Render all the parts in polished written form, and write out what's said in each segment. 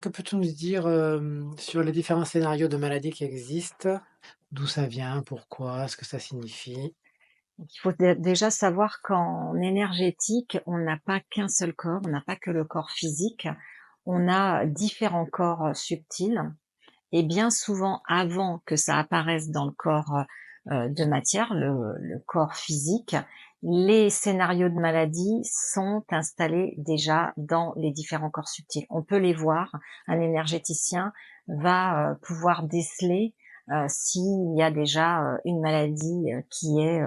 Que peux-tu nous dire, sur les différents scénarios de maladies qui existent? D'où ça vient? Pourquoi? Ce que ça signifie? Il faut déjà savoir qu'en énergétique, on n'a pas qu'un seul corps, on n'a pas que le corps physique, on a différents corps subtils et bien souvent avant que ça apparaisse dans le corps de matière, le corps physique, les scénarios de maladie sont installés déjà dans les différents corps subtils. On peut les voir, un énergéticien va pouvoir déceler s'il y a déjà une maladie qui est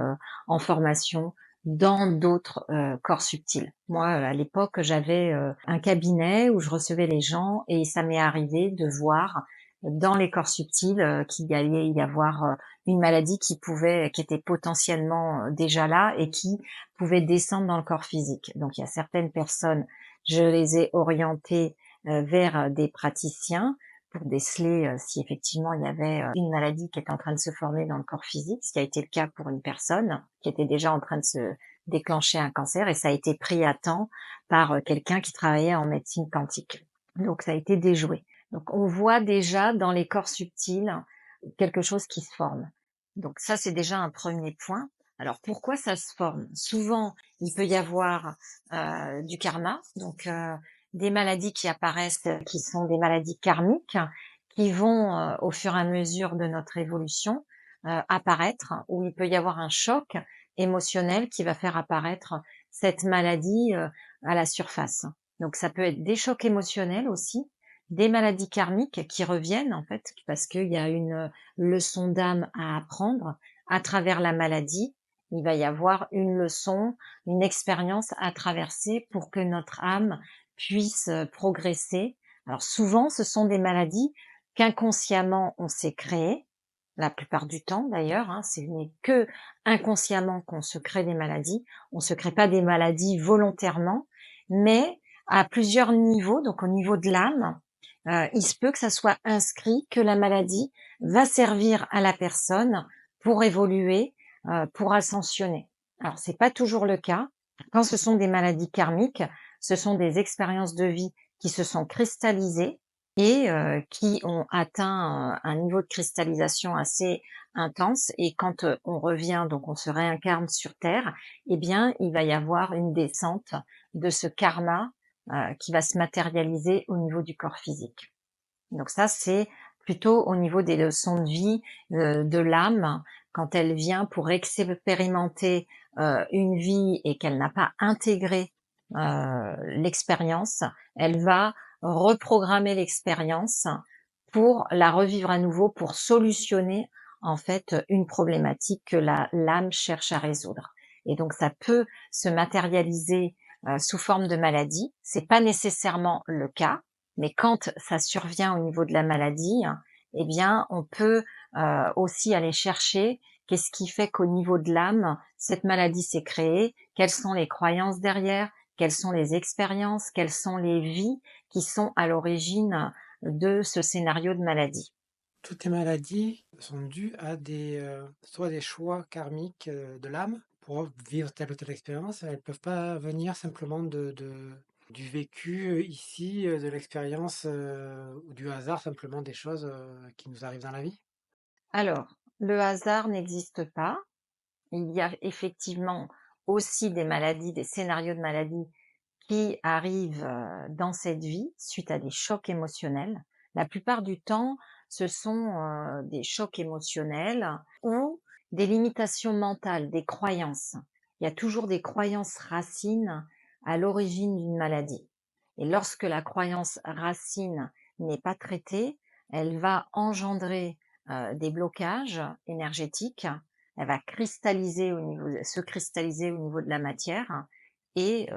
en formation dans d'autres corps subtils. Moi, à l'époque, j'avais un cabinet où je recevais les gens et ça m'est arrivé de voir dans les corps subtils qu'il y allait y avoir une maladie qui était potentiellement déjà là et qui pouvait descendre dans le corps physique. Donc il y a certaines personnes, je les ai orientées vers des praticiens pour déceler si effectivement il y avait une maladie qui était en train de se former dans le corps physique, ce qui a été le cas pour une personne qui était déjà en train de se déclencher un cancer et ça a été pris à temps par quelqu'un qui travaillait en médecine quantique. Donc ça a été déjoué. Donc on voit déjà dans les corps subtils quelque chose qui se forme. Donc ça, c'est déjà un premier point. Alors pourquoi ça se forme? Souvent, il peut y avoir du karma, donc des maladies qui apparaissent, qui sont des maladies karmiques, qui vont au fur et à mesure de notre évolution apparaître, où il peut y avoir un choc émotionnel qui va faire apparaître cette maladie à la surface. Donc ça peut être des chocs émotionnels aussi, des maladies karmiques qui reviennent en fait parce qu'il y a une leçon d'âme à apprendre à travers la maladie. Il va y avoir une leçon, une expérience à traverser pour que notre âme puisse progresser. Alors souvent, ce sont des maladies qu'inconsciemment on s'est créées, la plupart du temps d'ailleurs, hein, ce n'est que inconsciemment qu'on se crée des maladies. On se crée pas des maladies volontairement, mais à plusieurs niveaux, donc au niveau de l'âme, il se peut que ça soit inscrit que la maladie va servir à la personne pour évoluer, pour ascensionner. Alors c'est pas toujours le cas. Quand ce sont des maladies karmiques, ce sont des expériences de vie qui se sont cristallisées et qui ont atteint un niveau de cristallisation assez intense. Et quand on revient, donc on se réincarne sur Terre, eh bien il va y avoir une descente de ce karma qui va se matérialiser au niveau du corps physique. Donc ça, c'est plutôt au niveau des leçons de vie de l'âme, quand elle vient pour expérimenter une vie et qu'elle n'a pas intégré l'expérience, elle va reprogrammer l'expérience pour la revivre à nouveau, pour solutionner en fait une problématique que l'âme cherche à résoudre. Et donc ça peut se matérialiser sous forme de maladie. C'est pas nécessairement le cas, mais quand ça survient au niveau de la maladie, eh bien, on peut aussi aller chercher qu'est-ce qui fait qu'au niveau de l'âme, cette maladie s'est créée, quelles sont les croyances derrière, quelles sont les expériences, quelles sont les vies qui sont à l'origine de ce scénario de maladie. Toutes les maladies sont dues à soit des choix karmiques, de l'âme pour vivre telle ou telle expérience. Elles peuvent pas venir simplement du vécu, ici, de l'expérience, ou du hasard, simplement des choses, qui nous arrivent dans la vie? Alors, le hasard n'existe pas. Il y a effectivement aussi des maladies, des scénarios de maladies qui arrivent dans cette vie suite à des chocs émotionnels. La plupart du temps, ce sont des chocs émotionnels ou des limitations mentales, des croyances. Il y a toujours des croyances racines à l'origine d'une maladie. Et lorsque la croyance racine n'est pas traitée, elle va engendrer des blocages énergétiques, elle va se cristalliser au niveau de la matière et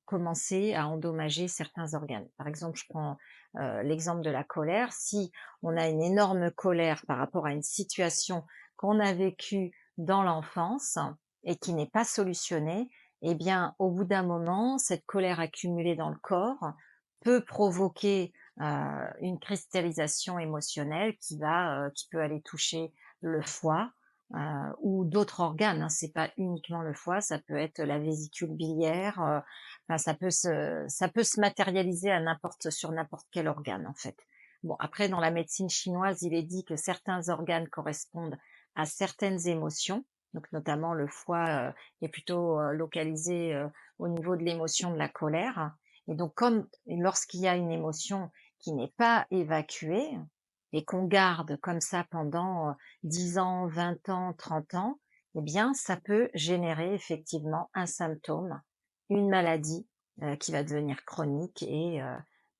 commencer à endommager certains organes. Par exemple, je prends l'exemple de la colère. Si on a une énorme colère par rapport à une situation qu'on a vécue dans l'enfance et qui n'est pas solutionnée, eh bien, au bout d'un moment, cette colère accumulée dans le corps peut provoquer une cristallisation émotionnelle qui peut aller toucher le foie, ou d'autres organes, hein. C'est pas uniquement le foie, ça peut être la vésicule biliaire, enfin ça peut se matérialiser à sur n'importe quel organe, en fait. Bon, après dans la médecine chinoise, il est dit que certains organes correspondent à certaines émotions, donc notamment le foie, est plutôt, localisé, au niveau de l'émotion de la colère, et donc comme lorsqu'il y a une émotion qui n'est pas évacuée et qu'on garde comme ça pendant, 10 ans, 20 ans, 30 ans, eh bien, ça peut générer effectivement un symptôme, une maladie, qui va devenir chronique et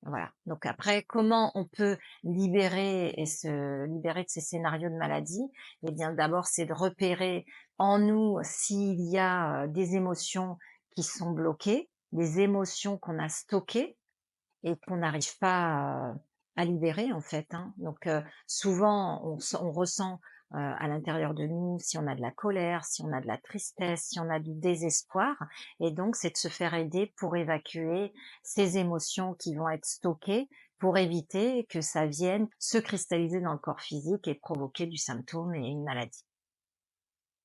voilà. Donc après, comment on peut se libérer de ces scénarios de maladie? Eh bien, d'abord, c'est de repérer en nous s'il y a, des émotions qui sont bloquées, des émotions qu'on a stockées et qu'on n'arrive pas à libérer en fait, hein. Donc souvent on ressent à l'intérieur de nous si on a de la colère, si on a de la tristesse, si on a du désespoir, et donc c'est de se faire aider pour évacuer ces émotions qui vont être stockées, pour éviter que ça vienne se cristalliser dans le corps physique et provoquer du symptôme et une maladie.